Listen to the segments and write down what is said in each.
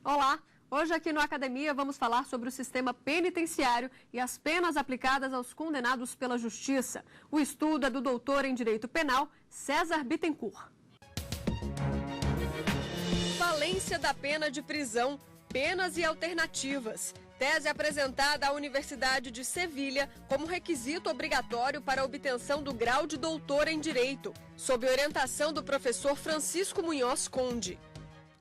Olá! Hoje aqui no Academia vamos falar sobre o sistema penitenciário e as penas aplicadas aos condenados pela Justiça. O estudo é do doutor em Direito Penal, César Bittencourt. Falência da pena de prisão, penas e alternativas. Tese apresentada à Universidade de Sevilha como requisito obrigatório para a obtenção do grau de doutor em Direito, sob orientação do professor Francisco Munhoz Conde.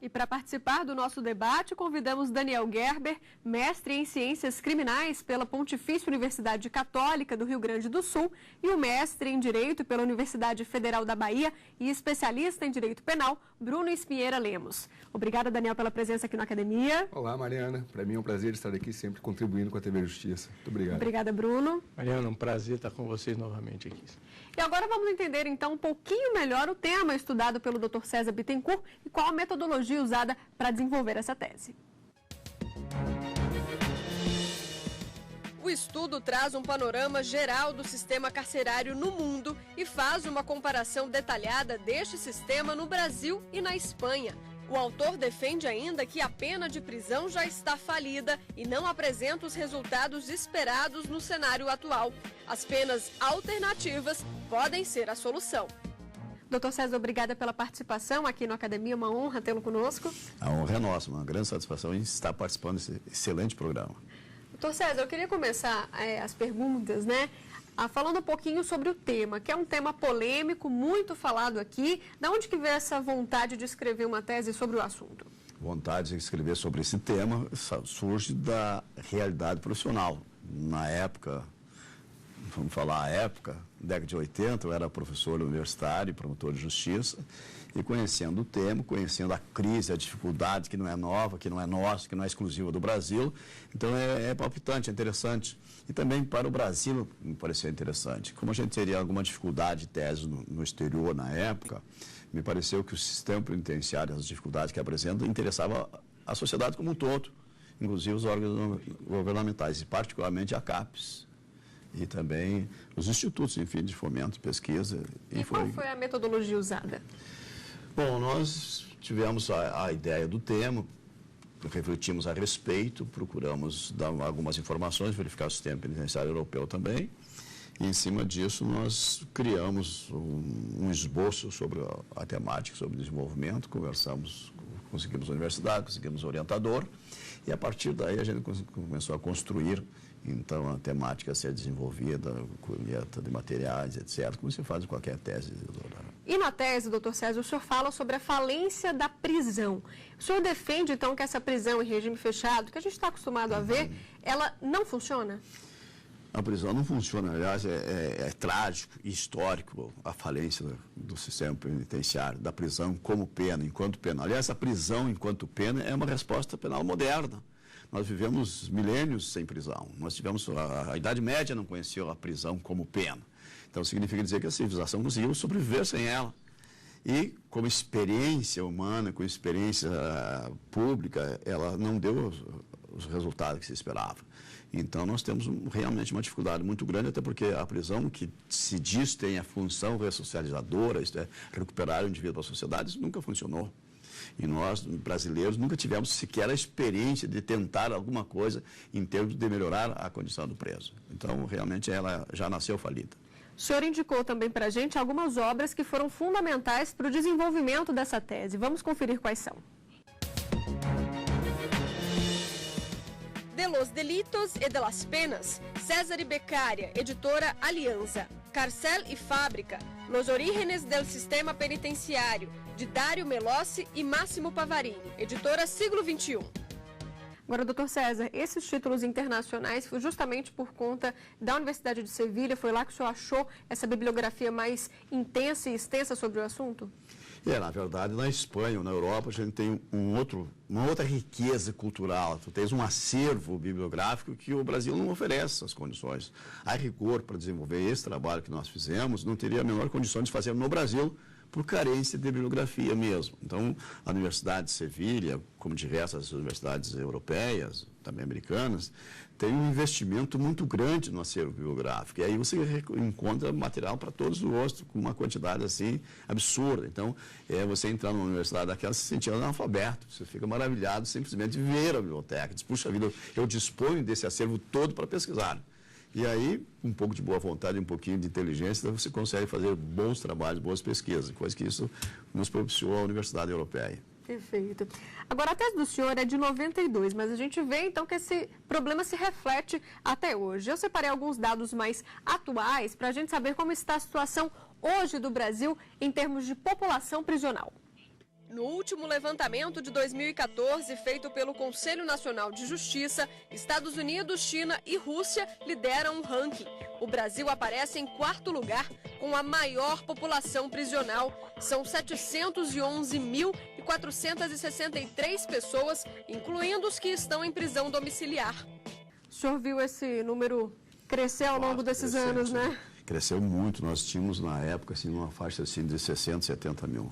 E para participar do nosso debate, convidamos Daniel Gerber, mestre em Ciências Criminais pela Pontifícia Universidade Católica do Rio Grande do Sul e o mestre em Direito pela Universidade Federal da Bahia e especialista em Direito Penal, Bruno Espinheira Lemos. Obrigada, Daniel, pela presença aqui na Academia. Olá, Mariana. Para mim é um prazer estar aqui sempre contribuindo com a TV Justiça. Muito obrigado. Obrigada, Bruno. Mariana, um prazer estar com vocês novamente aqui. E agora vamos entender, então, um pouquinho melhor o tema estudado pelo Dr. César Bittencourt e qual a metodologia usada para desenvolver essa tese. O estudo traz um panorama geral do sistema carcerário no mundo e faz uma comparação detalhada deste sistema no Brasil e na Espanha. O autor defende ainda que a pena de prisão já está falida e não apresenta os resultados esperados no cenário atual. As penas alternativas podem ser a solução. Doutor César, obrigada pela participação aqui no Academia, uma honra tê-lo conosco. A honra é nossa, uma grande satisfação em estar participando desse excelente programa. Doutor César, eu queria começar as perguntas, né? Falando um pouquinho sobre o tema, que é um tema polêmico, muito falado aqui. De onde que veio essa vontade de escrever uma tese sobre o assunto? Vontade de escrever sobre esse tema surge da realidade profissional. Na época, vamos falar a época, década de 80, eu era professor universitário, promotor de justiça, e conhecendo o tema, conhecendo a crise, a dificuldade, que não é nova, que não é nossa, que não é exclusiva do Brasil, então é palpitante, é interessante. E também para o Brasil me pareceu interessante. Como a gente teria alguma dificuldade de tese no exterior na época, me pareceu que o sistema penitenciário, as dificuldades que apresenta, interessava a sociedade como um todo, inclusive os órgãos governamentais, e particularmente a CAPES. E também os institutos, enfim, de fomento, pesquisa. E qual foi a metodologia usada? Bom, nós tivemos a ideia do tema, refletimos a respeito, procuramos dar algumas informações, verificar o sistema penitenciário europeu também. E, em cima disso, nós criamos um esboço sobre a temática, sobre o desenvolvimento, conseguimos a universidade, conseguimos o orientador, e a partir daí a gente começou a construir, então, a temática a ser desenvolvida, colheita de materiais, etc., como se faz em qualquer tese de doutorado. E na tese, doutor César, o senhor fala sobre a falência da prisão. O senhor defende, então, que essa prisão em regime fechado, que a gente está acostumado a ver, ela não funciona? A prisão não funciona. Aliás, é trágico e histórico a falência do sistema penitenciário, da prisão como pena, enquanto pena. Aliás, a prisão enquanto pena é uma resposta penal moderna. Nós vivemos milênios sem prisão. Nós tivemos, a Idade Média não conheceu a prisão como pena. Então, significa dizer que a civilização conseguiu sobreviver sem ela. E, como experiência humana, como experiência pública, ela não deu os resultados que se esperava. Então, nós temos realmente uma dificuldade muito grande, até porque a prisão, que se diz tem a função ressocializadora, isto é, recuperar o indivíduo da sociedade, isso nunca funcionou. E nós, brasileiros, nunca tivemos sequer a experiência de tentar alguma coisa em termos de melhorar a condição do preso. Então, realmente, ela já nasceu falida. O senhor indicou também para a gente algumas obras que foram fundamentais para o desenvolvimento dessa tese. Vamos conferir quais são. De los delitos e de las penas, César y Beccaria, editora Alianza. Carcel y Fábrica, Los orígenes del sistema penitenciário, de Dário Melossi e Máximo Pavarini, editora Siglo XXI. Agora, doutor César, esses títulos internacionais foi justamente por conta da Universidade de Sevilha, foi lá que o senhor achou essa bibliografia mais intensa e extensa sobre o assunto? Na verdade, na Espanha ou na Europa, a gente tem uma outra riqueza cultural. Tu tens um acervo bibliográfico que o Brasil não oferece as condições. A rigor, para desenvolver esse trabalho que nós fizemos, não teria a menor condição de fazer no Brasil, por carência de bibliografia mesmo. Então, a Universidade de Sevilha, como diversas universidades europeias, também americanas, tem um investimento muito grande no acervo bibliográfico. E aí você encontra material para todos os gostos, com uma quantidade assim absurda. Então, você entrar numa universidade daquela se sentir analfabeto. Você fica maravilhado simplesmente de ver a biblioteca. Diz, puxa vida, eu disponho desse acervo todo para pesquisar. E aí, um pouco de boa vontade, um pouquinho de inteligência, você consegue fazer bons trabalhos, boas pesquisas, coisa que isso nos propiciou a Universidade Europeia. Perfeito. Agora, a tese do senhor é de 92, mas a gente vê, então, que esse problema se reflete até hoje. Eu separei alguns dados mais atuais para a gente saber como está a situação hoje do Brasil em termos de população prisional. No último levantamento de 2014, feito pelo Conselho Nacional de Justiça, Estados Unidos, China e Rússia lideram o ranking. O Brasil aparece em quarto lugar, com a maior população prisional. São 711.463 pessoas, incluindo os que estão em prisão domiciliar. O senhor viu esse número crescer ao longo desses anos, né? Cresceu muito. Nós tínhamos, na época, assim, uma faixa assim, de 60, 70 mil.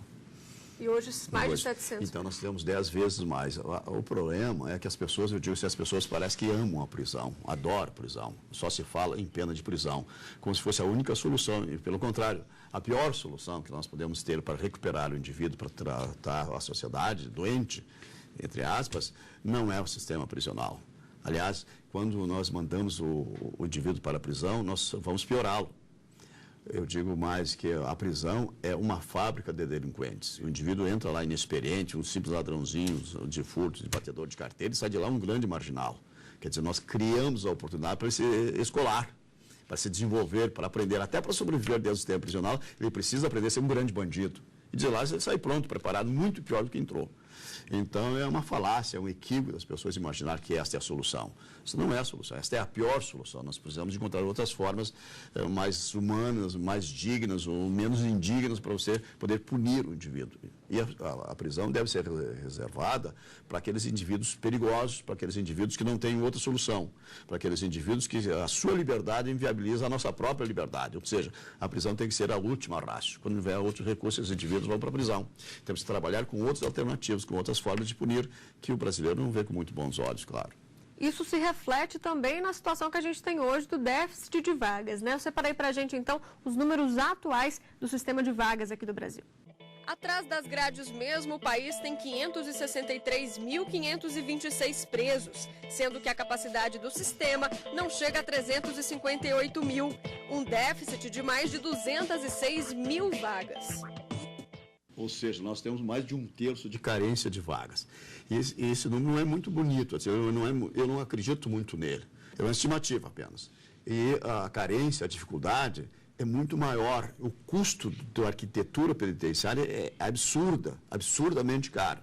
E hoje mais de 700. Então nós temos 10 vezes mais. O problema é que as pessoas, eu digo assim, as pessoas parecem que amam a prisão, adoram a prisão. Só se fala em pena de prisão, como se fosse a única solução. E pelo contrário, a pior solução que nós podemos ter para recuperar o indivíduo, para tratar a sociedade doente, entre aspas, não é o sistema prisional. Aliás, quando nós mandamos o indivíduo para a prisão, nós vamos piorá-lo. Eu digo mais que a prisão é uma fábrica de delinquentes. O indivíduo entra lá inexperiente, um simples ladrãozinho de furto, de batedor de carteira, e sai de lá um grande marginal. Quer dizer, nós criamos a oportunidade para ele se escolar, para se desenvolver, para aprender, até para sobreviver dentro do sistema prisional, ele precisa aprender a ser um grande bandido. E de lá ele sai pronto, preparado, muito pior do que entrou. Então, é uma falácia, é um equívoco das pessoas imaginar que esta é a solução. Isso não é a solução, esta é a pior solução. Nós precisamos encontrar outras formas mais humanas, mais dignas ou menos indignas para você poder punir o indivíduo. E a prisão deve ser reservada para aqueles indivíduos perigosos, para aqueles indivíduos que não têm outra solução, para aqueles indivíduos que a sua liberdade inviabiliza a nossa própria liberdade. Ou seja, a prisão tem que ser a última ratio. Quando tiver outros recursos, os indivíduos vão para a prisão. Temos que trabalhar com outras alternativas, com outras formas de punir, que o brasileiro não vê com muito bons olhos, claro. Isso se reflete também na situação que a gente tem hoje do déficit de vagas, né? Eu separei para a gente, então, os números atuais do sistema de vagas aqui do Brasil. Atrás das grades mesmo, o país tem 563.526 presos, sendo que a capacidade do sistema não chega a 358 mil, um déficit de mais de 206 mil vagas. Ou seja, nós temos mais de 1/3 de carência de vagas. E esse número não é muito bonito, assim, eu não acredito muito nele. É uma estimativa apenas. E a carência, a dificuldade é muito maior. O custo da arquitetura penitenciária é absurdamente caro.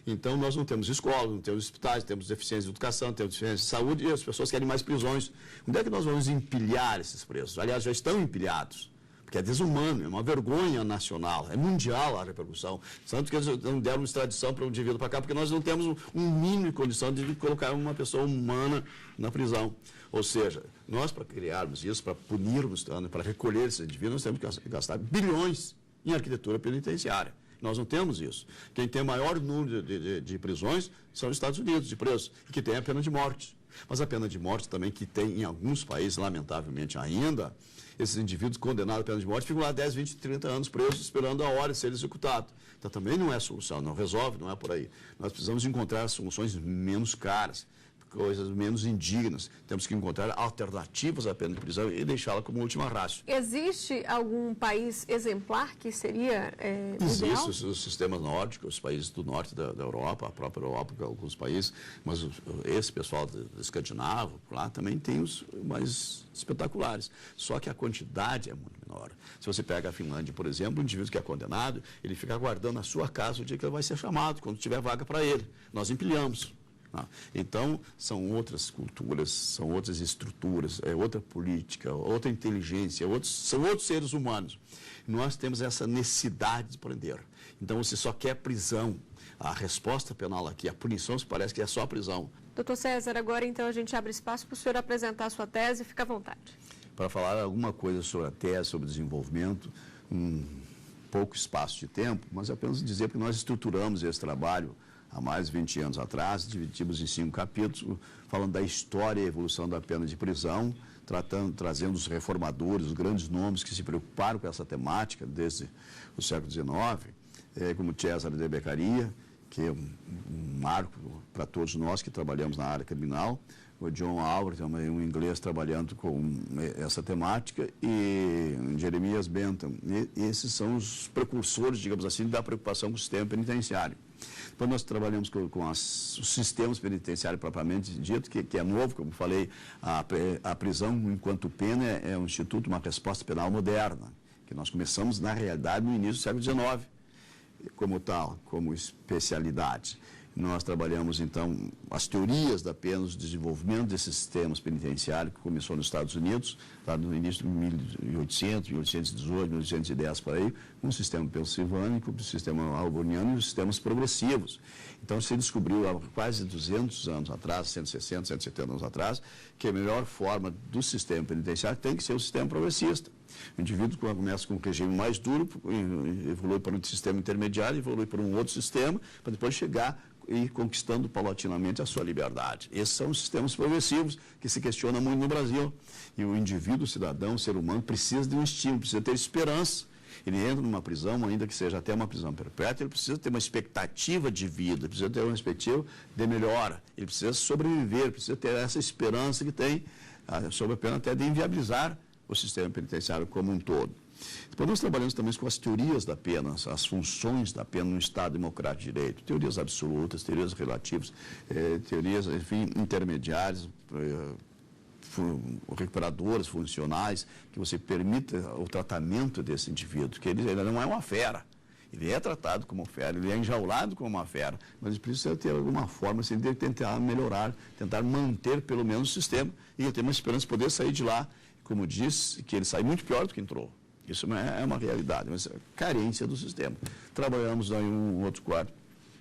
Então, nós não temos escolas, não temos hospitais, temos deficiência de educação, temos deficiência de saúde e as pessoas querem mais prisões. Onde é que nós vamos empilhar esses presos? Aliás, já estão empilhados. Que é desumano, é uma vergonha nacional, é mundial a repercussão. Tanto que eles não deram extradição para um indivíduo para cá, porque nós não temos um mínimo de condição de colocar uma pessoa humana na prisão. Ou seja, nós para criarmos isso, para punirmos, para recolher esses indivíduos, nós temos que gastar bilhões em arquitetura penitenciária. Nós não temos isso. Quem tem maior número de prisões são os Estados Unidos, de presos, que tem a pena de morte. Mas a pena de morte também, que tem em alguns países, lamentavelmente ainda, esses indivíduos condenados à pena de morte ficam lá 10, 20, 30 anos presos, esperando a hora de ser executado. Então também não é solução, não resolve, não é por aí. Nós precisamos encontrar soluções menos caras, coisas menos indignas. Temos que encontrar alternativas à pena de prisão e deixá-la como última ratio. Existe algum país exemplar que seria ideal? Existem os sistemas nórdicos, os países do norte da Europa, a própria Europa, alguns países, mas esse pessoal do escandinavo, lá também tem os mais espetaculares. Só que a quantidade é muito menor. Se você pega a Finlândia, por exemplo, o indivíduo que é condenado, ele fica aguardando na sua casa o dia que ele vai ser chamado, quando tiver vaga para ele. Nós empilhamos. Então, são outras culturas, são outras estruturas, é outra política, outra inteligência, são outros seres humanos. Nós temos essa necessidade de prender. Então, você só quer prisão. A resposta penal aqui, a punição, parece que é só a prisão. Doutor César, agora então a gente abre espaço para o senhor apresentar a sua tese, fica à vontade. Para falar alguma coisa sobre a tese, sobre desenvolvimento, pouco espaço de tempo, mas apenas dizer que nós estruturamos esse trabalho há mais de 20 anos atrás, dividimos em 5 capítulos, falando da história e evolução da pena de prisão, trazendo os reformadores, os grandes nomes que se preocuparam com essa temática desde o século XIX, como Cesare de Beccaria, que é um marco para todos nós que trabalhamos na área criminal, o John Howard, também um inglês trabalhando com essa temática, e Jeremias Bentham. E esses são os precursores, digamos assim, da preocupação com o sistema penitenciário. Depois nós trabalhamos com os sistemas penitenciários propriamente dito, que é novo, como falei, a prisão enquanto pena é um instituto, uma resposta penal moderna, que nós começamos, na realidade, no início do século XIX, como tal, como especialidade. Nós trabalhamos, então, as teorias da pena, o desenvolvimento desses sistemas penitenciários, que começou nos Estados Unidos, lá no início de 1800, 1818, 1810, por aí, com o sistema pensilvânico, o sistema albaniano e os sistemas progressivos. Então, se descobriu há quase 200 anos atrás, 160, 170 anos atrás, que a melhor forma do sistema penitenciário tem que ser o sistema progressista. O indivíduo começa com um regime mais duro, evolui para um sistema intermediário, evolui para um outro sistema, para depois chegar e conquistando paulatinamente a sua liberdade. Esses são os sistemas progressivos que se questionam muito no Brasil. E o indivíduo, o cidadão, o ser humano, precisa de um estímulo, precisa ter esperança. Ele entra numa prisão, ainda que seja até uma prisão perpétua, ele precisa ter uma expectativa de vida, precisa ter uma expectativa de melhora, ele precisa sobreviver, precisa ter essa esperança que tem, sob a pena até de inviabilizar o sistema penitenciário como um todo. Depois nós trabalhamos também com as teorias da pena, as funções da pena no Estado Democrático de Direito, teorias absolutas, teorias relativas, teorias, enfim, intermediárias, recuperadoras, funcionais, que você permita o tratamento desse indivíduo, que ele não é uma fera. Ele é tratado como fera, ele é enjaulado como uma fera, mas ele precisa ter alguma forma assim, de tentar melhorar, tentar manter pelo menos o sistema e ter uma esperança de poder sair de lá, como disse, que ele sai muito pior do que entrou. Isso é uma realidade, mas é carência do sistema. Trabalhamos em um outro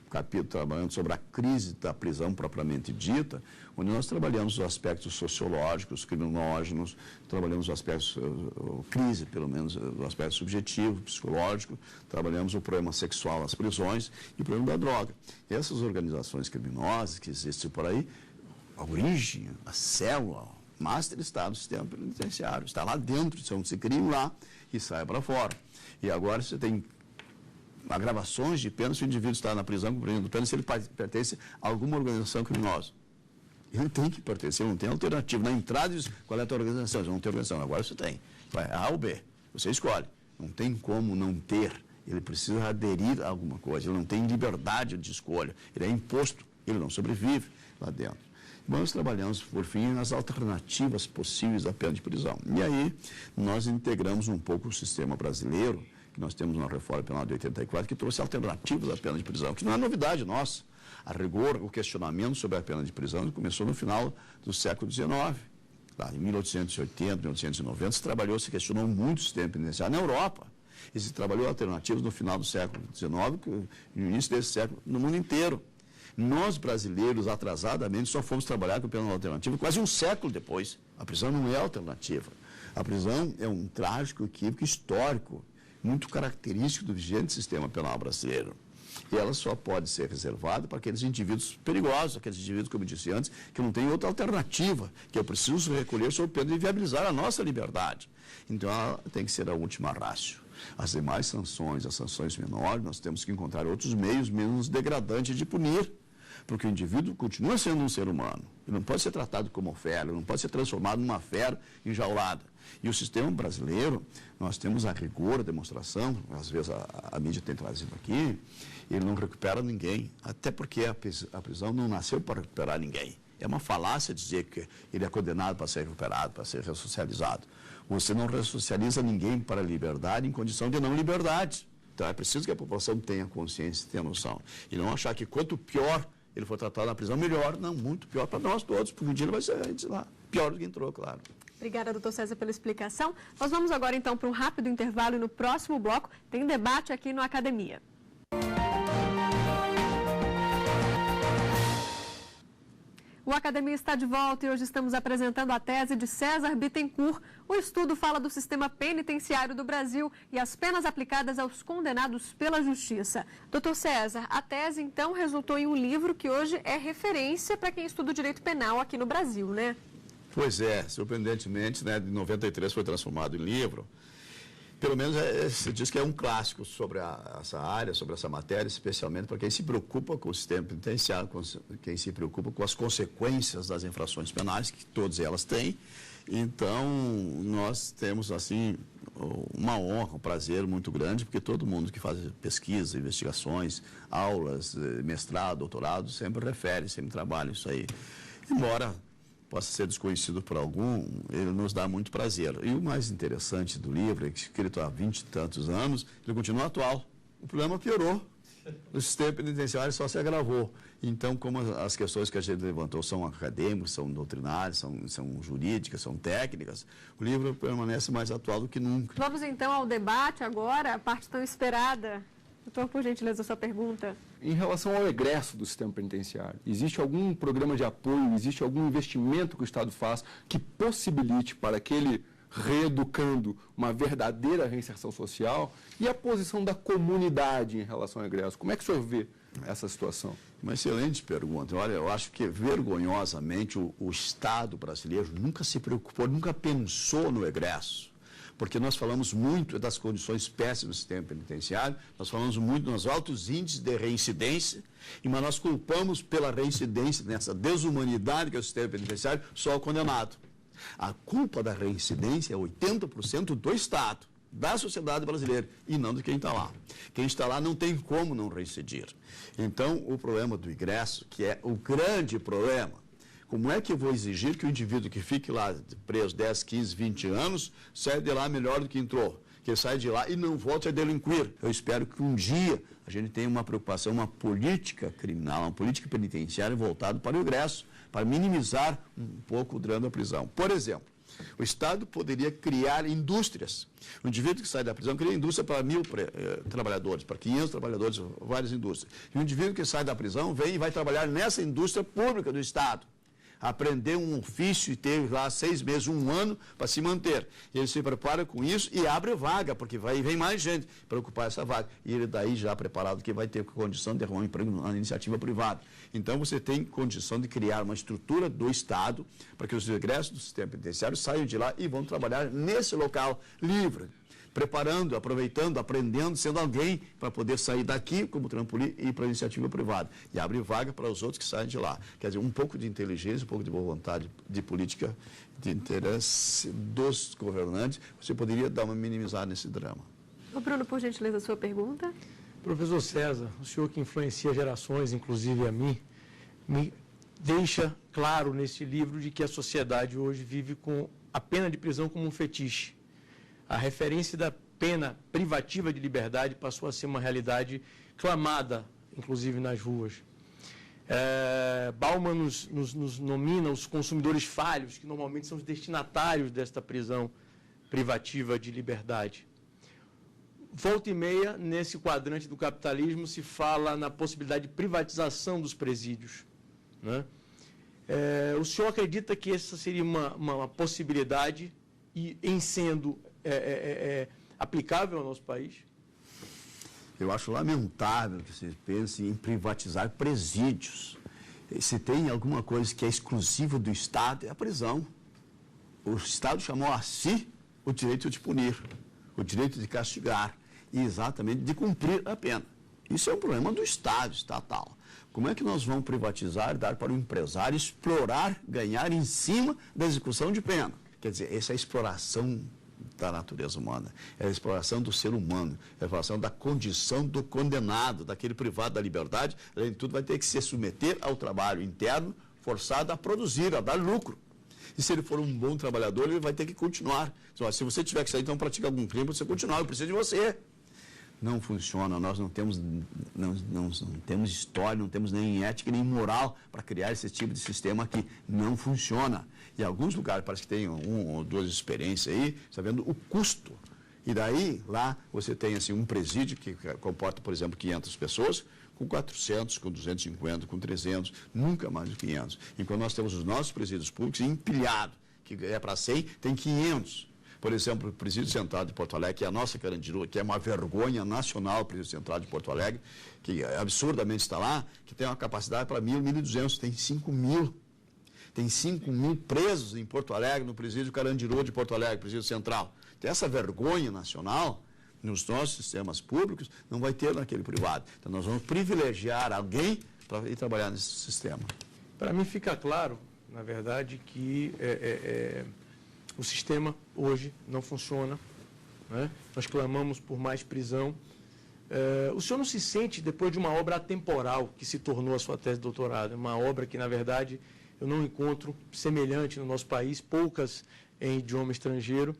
capítulo, trabalhando sobre a crise da prisão propriamente dita, onde nós trabalhamos os aspectos sociológicos, criminógenos, trabalhamos os aspectos, crise pelo menos, o aspecto subjetivo, psicológico, trabalhamos o problema sexual nas prisões e o problema da droga. E essas organizações criminosas que existem por aí, a origem, a célula, master está no sistema penitenciário, está lá dentro, se criam lá e sai para fora. E agora você tem agravações de pena se o indivíduo está na prisão cumprindo pena, se ele pertence a alguma organização criminosa. Ele tem que pertencer, não tem alternativa. Na entrada diz, qual é a tua organização? Você não tem organização, agora você tem. Vai A ou B, você escolhe. Não tem como não ter. Ele precisa aderir a alguma coisa, ele não tem liberdade de escolha. Ele é imposto, ele não sobrevive lá dentro. Nós trabalhamos, por fim, nas alternativas possíveis da pena de prisão. E aí, nós integramos um pouco o sistema brasileiro, que nós temos uma reforma penal de 84, que trouxe alternativas à pena de prisão, que não é novidade nossa. A rigor, o questionamento sobre a pena de prisão começou no final do século XIX. Lá em 1880, 1890, se questionou muito o sistema penitenciário na Europa. E se trabalhou alternativas no final do século XIX, no início desse século, no mundo inteiro. Nós, brasileiros, atrasadamente, só fomos trabalhar com pena alternativa quase um século depois. A prisão não é alternativa. A prisão é um trágico equívoco histórico, muito característico do vigente sistema penal brasileiro. E ela só pode ser reservada para aqueles indivíduos perigosos, aqueles indivíduos, como eu disse antes, que não têm outra alternativa, que eu preciso recolher sob pena de viabilizar a nossa liberdade. Então, ela tem que ser a última rácio. As demais sanções, as sanções menores, nós temos que encontrar outros meios menos degradantes de punir, porque o indivíduo continua sendo um ser humano. Ele não pode ser tratado como fera, ele não pode ser transformado numa fera enjaulada. E o sistema brasileiro, nós temos a rigor, a demonstração, às vezes a mídia tem trazido aqui, ele não recupera ninguém, até porque a prisão não nasceu para recuperar ninguém. É uma falácia dizer que ele é condenado para ser recuperado, para ser ressocializado. Você não ressocializa ninguém para a liberdade em condição de não liberdade. Então é preciso que a população tenha consciência, tenha noção. E não achar que quanto pior ele for tratado na prisão, melhor. Não, muito pior para nós todos, porque um dia ele vai sair de lá. Pior do que entrou, claro. Obrigada, doutor César, pela explicação. Nós vamos agora, então, para um rápido intervalo e no próximo bloco tem debate aqui no Academia. O Academia está de volta e hoje estamos apresentando a tese de César Bittencourt. O estudo fala do sistema penitenciário do Brasil e as penas aplicadas aos condenados pela Justiça. Doutor César, a tese então resultou em um livro que hoje é referência para quem estuda o direito penal aqui no Brasil, né? Pois é, surpreendentemente, né, de 93 foi transformado em livro. Pelo menos se diz que é um clássico sobre essa área, sobre essa matéria, especialmente para quem se preocupa com o sistema penitenciário, quem se preocupa com as consequências das infrações penais, que todas elas têm. Então, nós temos, assim, uma honra, um prazer muito grande, porque todo mundo que faz pesquisa, investigações, aulas, mestrado, doutorado, sempre refere, sempre trabalha isso aí. Embora possa ser desconhecido por algum, ele nos dá muito prazer. E o mais interessante do livro é que, escrito há 20 e tantos anos, ele continua atual. O problema piorou. O sistema penitenciário só se agravou. Então, como as questões que a gente levantou são acadêmicas, são doutrinárias, são jurídicas, são técnicas, o livro permanece mais atual do que nunca. Vamos então ao debate agora, a parte tão esperada. Doutor, por gentileza, a sua pergunta. Em relação ao egresso do sistema penitenciário, existe algum programa de apoio, existe algum investimento que o Estado faz que possibilite para aquele reeducando uma verdadeira reinserção social? E a posição da comunidade em relação ao egresso? Como é que o senhor vê essa situação? Uma excelente pergunta. Olha, eu acho que, vergonhosamente, o Estado brasileiro nunca se preocupou, nunca pensou no egresso. Porque nós falamos muito das condições péssimas do sistema penitenciário, nós falamos muito dos altos índices de reincidência, mas nós culpamos pela reincidência, nessa desumanidade que é o sistema penitenciário, só o condenado. A culpa da reincidência é 80% do Estado, da sociedade brasileira, e não de quem está lá. Quem está lá não tem como não reincidir. Então, o problema do ingresso, que é o grande problema, como é que eu vou exigir que o indivíduo que fique lá preso 10, 15, 20 anos, saia de lá melhor do que entrou? Que ele saia de lá e não volte a delinquir. Eu espero que um dia a gente tenha uma preocupação, uma política criminal, uma política penitenciária voltada para o ingresso, para minimizar um pouco o drama da prisão. Por exemplo, o Estado poderia criar indústrias. O indivíduo que sai da prisão cria indústria para 1.000 trabalhadores, para 500 trabalhadores, várias indústrias. E o indivíduo que sai da prisão vem e vai trabalhar nessa indústria pública do Estado. Aprender um ofício e ter lá 6 meses, 1 ano para se manter. E ele se prepara com isso e abre vaga, porque vem mais gente para ocupar essa vaga. E ele daí já preparado que vai ter condição de arrumar um emprego na iniciativa privada. Então você tem condição de criar uma estrutura do Estado para que os egressos do sistema penitenciário saiam de lá e vão trabalhar nesse local livre, preparando, aproveitando, aprendendo, sendo alguém para poder sair daqui como trampolim e ir para a iniciativa privada. E abre vaga para os outros que saem de lá. Quer dizer, um pouco de inteligência, um pouco de boa vontade, de política, de interesse dos governantes, você poderia dar uma minimizada nesse drama. Ô Bruno, por gentileza, a sua pergunta. Professor César, o senhor que influencia gerações, inclusive a mim, me deixa claro nesse livro de que a sociedade hoje vive com a pena de prisão como um fetiche. A referência da pena privativa de liberdade passou a ser uma realidade clamada, inclusive nas ruas. Bauman nos nomina os consumidores falhos, que normalmente são os destinatários desta prisão privativa de liberdade. Volta e meia, nesse quadrante do capitalismo, se fala na possibilidade de privatização dos presídios, né? O senhor acredita que essa seria uma possibilidade e, em sendo aplicável ao nosso país? Eu acho lamentável que se pense em privatizar presídios. Se tem alguma coisa que é exclusiva do Estado, é a prisão. O Estado chamou a si o direito de punir, o direito de castigar e exatamente de cumprir a pena. Isso é um problema do Estado estatal. Como é que nós vamos privatizar, dar para o empresário explorar, ganhar em cima da execução de pena? Quer dizer, essa é a exploração da natureza humana, é a exploração do ser humano, é a exploração da condição do condenado, daquele privado da liberdade. Além de tudo, vai ter que se submeter ao trabalho interno, forçado a produzir, a dar lucro. E se ele for um bom trabalhador, ele vai ter que continuar. Se você tiver que sair, então pratica algum crime, você continuar, eu preciso de você. Não funciona, nós não temos história, não temos nem ética, nem moral para criar esse tipo de sistema aqui. Não funciona. E alguns lugares parece que tem 1 ou 2 experiências aí, está vendo o custo. E daí, lá, você tem assim, um presídio que comporta, por exemplo, 500 pessoas, com 400, com 250, com 300, nunca mais de 500. Enquanto nós temos os nossos presídios públicos empilhados, que é para 100, tem 500. Por exemplo, o Presídio Central de Porto Alegre, que é a nossa Carandiru, que é uma vergonha nacional, o Presídio Central de Porto Alegre, que absurdamente está lá, que tem uma capacidade para 1.000, 1.200, tem 5.000. Tem 5.000 presos em Porto Alegre, no Presídio Carandiru de Porto Alegre, Presídio Central. Tem essa vergonha nacional nos nossos sistemas públicos, não vai ter naquele privado. Então, nós vamos privilegiar alguém para ir trabalhar nesse sistema. Para mim fica claro, na verdade, que o sistema hoje não funciona, né? Nós clamamos por mais prisão. O senhor não se sente, depois de uma obra atemporal que se tornou a sua tese de doutorado, uma obra que, na verdade, eu não encontro semelhante no nosso país, poucas em idioma estrangeiro.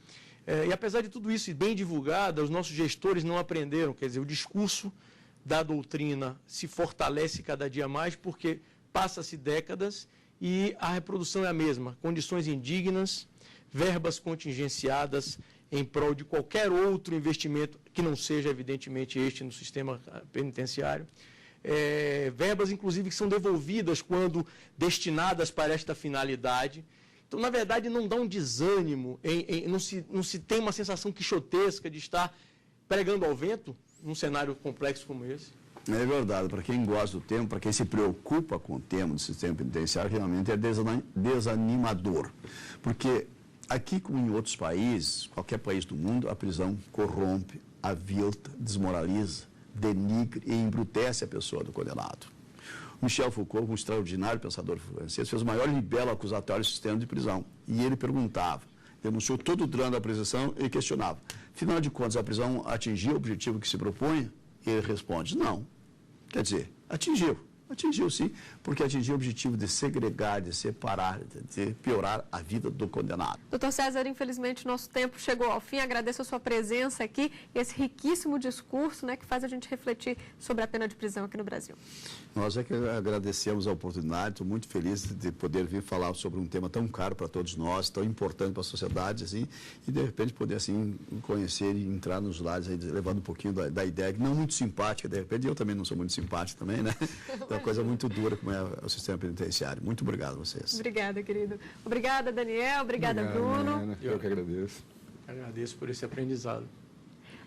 E apesar de tudo isso bem divulgada, os nossos gestores não aprenderam, quer dizer, o discurso da doutrina se fortalece cada dia mais porque passa-se décadas e a reprodução é a mesma, condições indignas, verbas contingenciadas em prol de qualquer outro investimento que não seja, evidentemente, este no sistema penitenciário. Verbas, inclusive, que são devolvidas quando destinadas para esta finalidade. Então, na verdade, não dá um desânimo, não se tem uma sensação quixotesca de estar pregando ao vento num cenário complexo como esse. É verdade, para quem gosta do tema, para quem se preocupa com o tema do sistema penitenciário, realmente é desanimador. Porque aqui, como em outros países, qualquer país do mundo, a prisão corrompe, avilta, desmoraliza, denigre e embrutece a pessoa do condenado. Michel Foucault, um extraordinário pensador francês, fez o maior libelo acusatório do sistema de prisão. E ele perguntava, denunciou todo o drama da prisão e questionava, afinal de contas, a prisão atingiu o objetivo que se propunha? E ele responde, não. Quer dizer, atingiu sim, porque atingiu o objetivo de segregar, de separar, de piorar a vida do condenado. Doutor César, infelizmente nosso tempo chegou ao fim. Agradeço a sua presença aqui e esse riquíssimo discurso, né, que faz a gente refletir sobre a pena de prisão aqui no Brasil. Nós é que agradecemos a oportunidade, estou muito feliz de poder vir falar sobre um tema tão caro para todos nós, tão importante para a sociedade, assim, e de repente poder, assim, conhecer e entrar nos lares, aí, levando um pouquinho da ideia, que não muito simpática, de repente, eu também não sou muito simpático também, né? Então, coisa muito dura como é o sistema penitenciário. Muito obrigado a vocês. Obrigada, querido. Obrigada, Daniel. Obrigada, Bruno. Mariana. Eu que agradeço. Agradeço por esse aprendizado.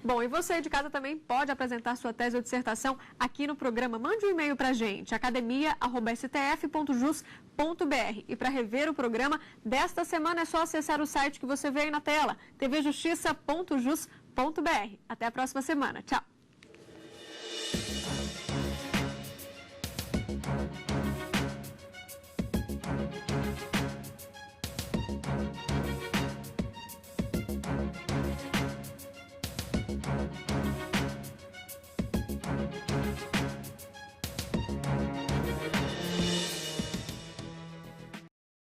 Bom, e você de casa também pode apresentar sua tese ou dissertação aqui no programa. Mande um e-mail para a gente, academia@stf.jus.br. E para rever o programa desta semana é só acessar o site que você vê aí na tela, tvjustiça.jus.br. Até a próxima semana. Tchau.